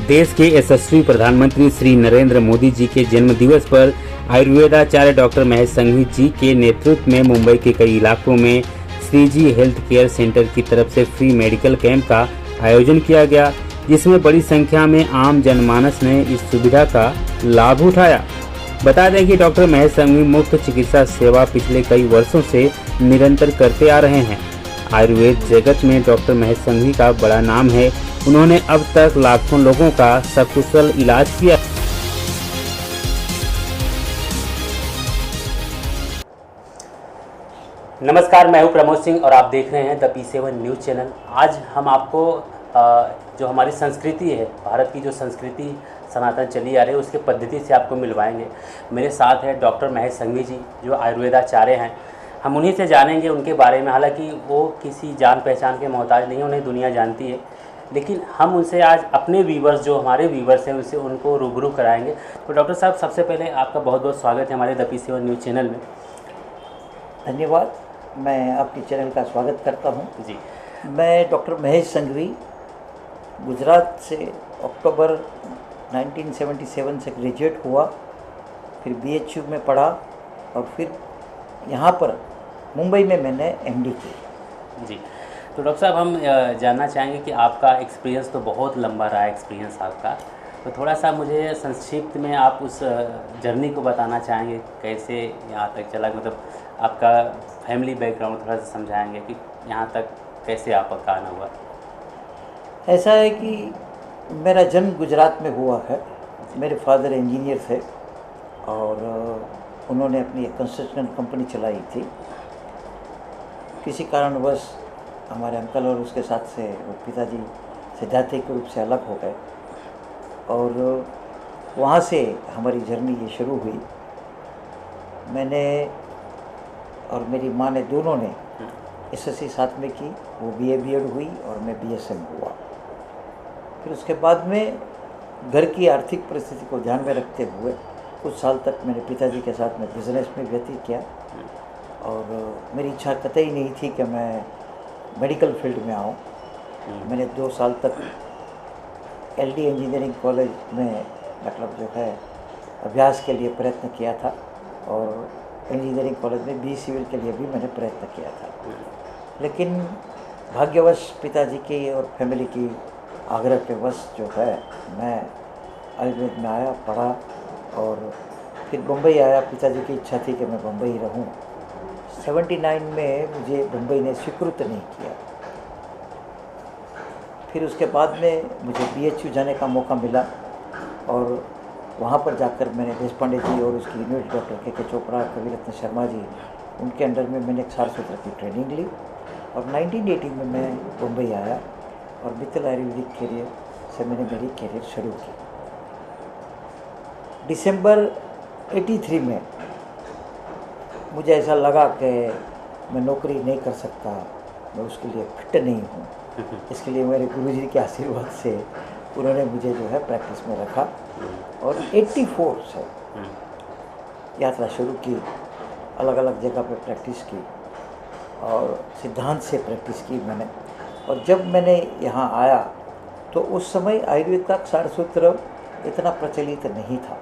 देश के यशस्वी प्रधानमंत्री श्री नरेंद्र मोदी जी के जन्म दिवस पर आयुर्वेदाचार्य डॉक्टर महेश संघवी जी के नेतृत्व में मुंबई के कई इलाकों में श्रीजी हेल्थ केयर सेंटर की तरफ से फ्री मेडिकल कैंप का आयोजन किया गया, जिसमें बड़ी संख्या में आम जनमानस ने इस सुविधा का लाभ उठाया। बता दें कि डॉक्टर महेश संघवी मुफ्त चिकित्सा सेवा पिछले कई वर्षों से निरंतर करते आ रहे हैं। आयुर्वेद जगत में डॉक्टर महेश संघवी का बड़ा नाम है। उन्होंने अब तक लाखों लोगों का सकुशल इलाज किया। नमस्कार, मैं हूं प्रमोद सिंह और आप देख रहे हैं द P7 न्यूज़ चैनल। आज हम आपको जो हमारी संस्कृति है, भारत की जो संस्कृति सनातन चली आ रही है, उसके पद्धति से आपको मिलवाएंगे। मेरे साथ है डॉक्टर महेश संघवी जी, जो आयुर्वेदाचार्य हैं। हम उन्हीं से जानेंगे उनके बारे में। हालांकि वो किसी जान पहचान के मोहताज नहीं, उन्हें दुनिया जानती है, लेकिन हम उनसे आज अपने व्यूवर्स, जो हमारे व्यूवर्स हैं, उनसे उनको रूबरू कराएंगे। तो डॉक्टर साहब, सबसे पहले आपका बहुत बहुत स्वागत है हमारे द P7 न्यूज़ चैनल में। धन्यवाद, मैं आपके चैनल का स्वागत करता हूं। जी, मैं डॉक्टर महेश संघवी, गुजरात से अक्टूबर 1977 से ग्रेजुएट हुआ, फिर BHU में पढ़ा और फिर यहाँ पर मुंबई में मैंने MD की। जी। तो डॉक्टर साहब, हम जानना चाहेंगे कि आपका एक्सपीरियंस तो बहुत लंबा रहा है, एक्सपीरियंस आपका, तो थोड़ा सा मुझे संक्षिप्त में आप उस जर्नी को बताना चाहेंगे, कैसे यहाँ तक चला, मतलब आपका फैमिली बैकग्राउंड थोड़ा सा समझाएंगे कि यहाँ तक कैसे आपका आना हुआ। ऐसा है कि मेरा जन्म गुजरात में हुआ है। मेरे फादर इंजीनियर थे और उन्होंने अपनी एक कंस्ट्रक्शन कंपनी चलाई थी। किसी कारणवश हमारे अंकल और उसके साथ से वो पिताजी सैद्धांतिक रूप से अलग हो गए और वहाँ से हमारी जर्नी ये शुरू हुई। मैंने और मेरी माँ ने, दोनों ने SSC साथ में की। वो BA B.Ed हुई और मैं BSM हुआ। फिर उसके बाद में घर की आर्थिक परिस्थिति को ध्यान में रखते हुए कुछ साल तक मैंने पिताजी के साथ में बिज़नेस में व्यतीत किया और मेरी इच्छा कतई नहीं थी कि मैं मेडिकल फील्ड में आऊँ। मैंने 2 साल तक LD इंजीनियरिंग कॉलेज में, मतलब जो है, अभ्यास के लिए प्रयत्न किया था और इंजीनियरिंग कॉलेज में BE सिविल के लिए भी मैंने प्रयत्न किया था। लेकिन भाग्यवश पिताजी की और फैमिली की आग्रह के वश जो है, मैं आयुर्वेद में आया, पढ़ा और फिर मुंबई आया। पिताजी की इच्छा थी कि मैं मुंबई रहूं। 79 में मुझे मुंबई ने स्वीकृत नहीं किया। फिर उसके बाद में मुझे BHU जाने का मौका मिला और वहाँ पर जाकर मैंने देशपांडे जी और उसकी यूनिवर्सिटी डॉक्टर के चोपड़ा, कविरत्न शर्मा जी, उनके अंडर में मैंने एक सारस्वत की ट्रेनिंग ली और 1980 में मैं मुंबई आया और मित्तल आयुर्वेदिक कैरियर से मैंने मेरी कैरियर शुरू की। दिसंबर 83 में मुझे ऐसा लगा कि मैं नौकरी नहीं कर सकता, मैं उसके लिए फिट नहीं हूँ। इसके लिए मेरे गुरुजी के आशीर्वाद से उन्होंने मुझे जो है प्रैक्टिस में रखा और 84 से यात्रा शुरू की। अलग अलग जगह पे प्रैक्टिस की और सिद्धांत से प्रैक्टिस की मैंने। और जब मैंने यहाँ आया तो उस समय आयुर्वेद का सारसूत्र इतना प्रचलित नहीं था।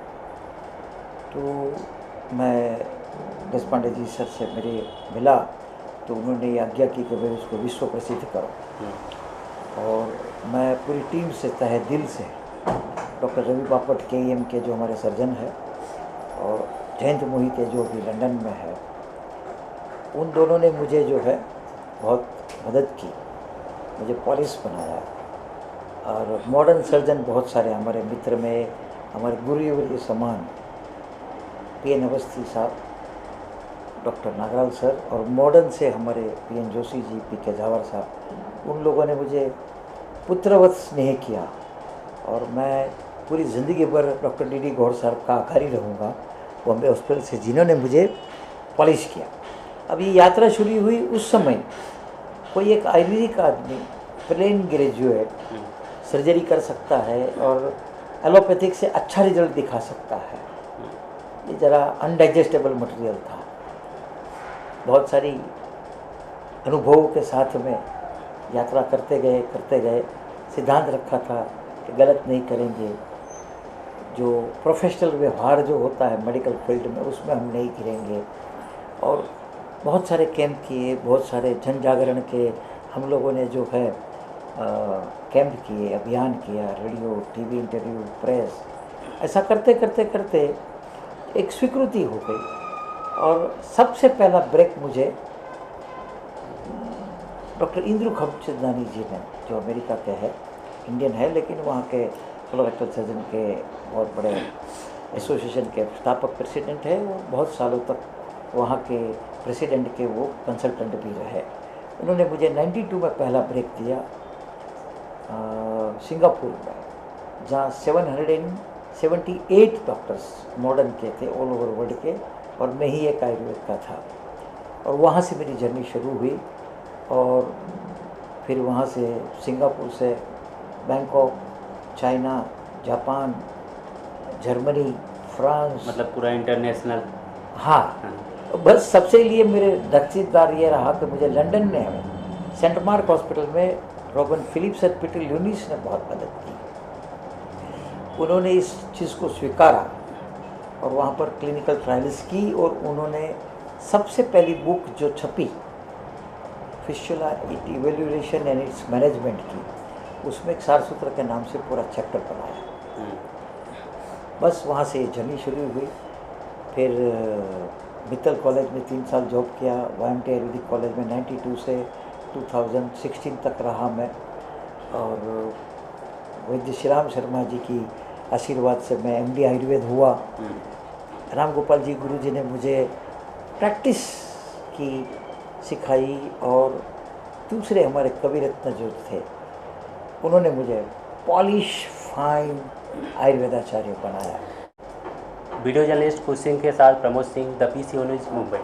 तो मैं देशपांडे जी सर से मेरे मिला तो उन्होंने ये आज्ञा की कि मैं उसको विश्व प्रसिद्ध करूं। और मैं पूरी टीम से, तहे दिल से, डॉक्टर रवि बापट KEM के जो हमारे सर्जन हैं और जयंत मोहिते जो भी लंदन में है, उन दोनों ने मुझे जो है बहुत मदद की, मुझे पॉलिश बनाया। और मॉडर्न सर्जन बहुत सारे हमारे मित्र में, हमारे गुरुवर के समान PN अवस्थी साहब, डॉक्टर नागराल सर, और मॉडर्न से हमारे PN जोशी जी, PK जावर साहब, उन लोगों ने मुझे पुत्रवत स्नेह किया और मैं पूरी ज़िंदगी भर डॉक्टर DD गौड़ साहब का आभारी रहूँगा, बॉम्बे हॉस्पिटल से, जिन्होंने मुझे पॉलिश किया। अब ये यात्रा शुरू हुई उस समय। कोई एक आयुर्वेदिक आदमी, प्लेन ग्रेजुएट, सर्जरी कर सकता है और एलोपैथिक से अच्छा रिजल्ट दिखा सकता है। ये ज़रा अनडाइजेस्टेबल मटेरियल था। बहुत सारी अनुभवों के साथ में यात्रा करते गए सिद्धांत रखा था कि गलत नहीं करेंगे, जो प्रोफेशनल व्यवहार जो होता है मेडिकल फील्ड में उसमें हम नहीं गिरेंगे। और बहुत सारे कैंप किए, बहुत सारे जन जागरण के हम लोगों ने जो है कैंप किए, अभियान किया, रेडियो, टीवी इंटरव्यू, प्रेस, ऐसा करते करते करते एक स्वीकृति हो गई। और सबसे पहला ब्रेक मुझे डॉक्टर इंद्रू खमचंदानी जी ने, जो अमेरिका के हैं, इंडियन है लेकिन वहाँ के कोलोरेक्टल सर्जन के बहुत बड़े एसोसिएशन के स्थापक प्रेसिडेंट है, वो बहुत सालों तक वहाँ के प्रेसिडेंट के वो कंसल्टेंट भी रहे। उन्होंने मुझे 92 में पहला ब्रेक दिया सिंगापुर में, जहाँ 778 डॉक्टर्स मॉडर्न के थे ऑल ओवर वर्ल्ड के, और मैं ही एक आयुर्वेद का था। और वहाँ से मेरी जर्नी शुरू हुई। और फिर वहाँ से सिंगापुर से Bangkok, China, Japan, Germany, France, मतलब पूरा इंटरनेशनल। हाँ, बस सबसे लिए मेरे नसीबदार ये रहा कि मुझे लंदन में सेंट मार्क हॉस्पिटल में रॉबिन फिलिप्स और पीटर ल्यूनिस ने बहुत मदद की। उन्होंने इस चीज़ को स्वीकारा और वहाँ पर क्लिनिकल ट्रायल्स की, और उन्होंने सबसे पहली बुक जो छपी fistula evaluation and it's management की, उसमें एक सारसूत्र के नाम से पूरा चैप्टर बनाया। बस वहाँ से जर्नी शुरू हुई। फिर मित्तल कॉलेज में 3 साल जॉब किया, YMT आयुर्वेदिक कॉलेज में 92 से 2016 तक रहा मैं। और वैद्य श्री राम शर्मा जी की आशीर्वाद से मैं MD आयुर्वेद हुआ। राम गोपाल जी गुरु जी ने मुझे प्रैक्टिस की सिखाई, और दूसरे हमारे कवि रत्न जो थे उन्होंने मुझे पॉलिश फाइन आयुर्वेदाचार्य बनाया। वीडियो जर्नलिस्ट खुश सिंह के साथ Pramod Singh, the PC news, Mumbai.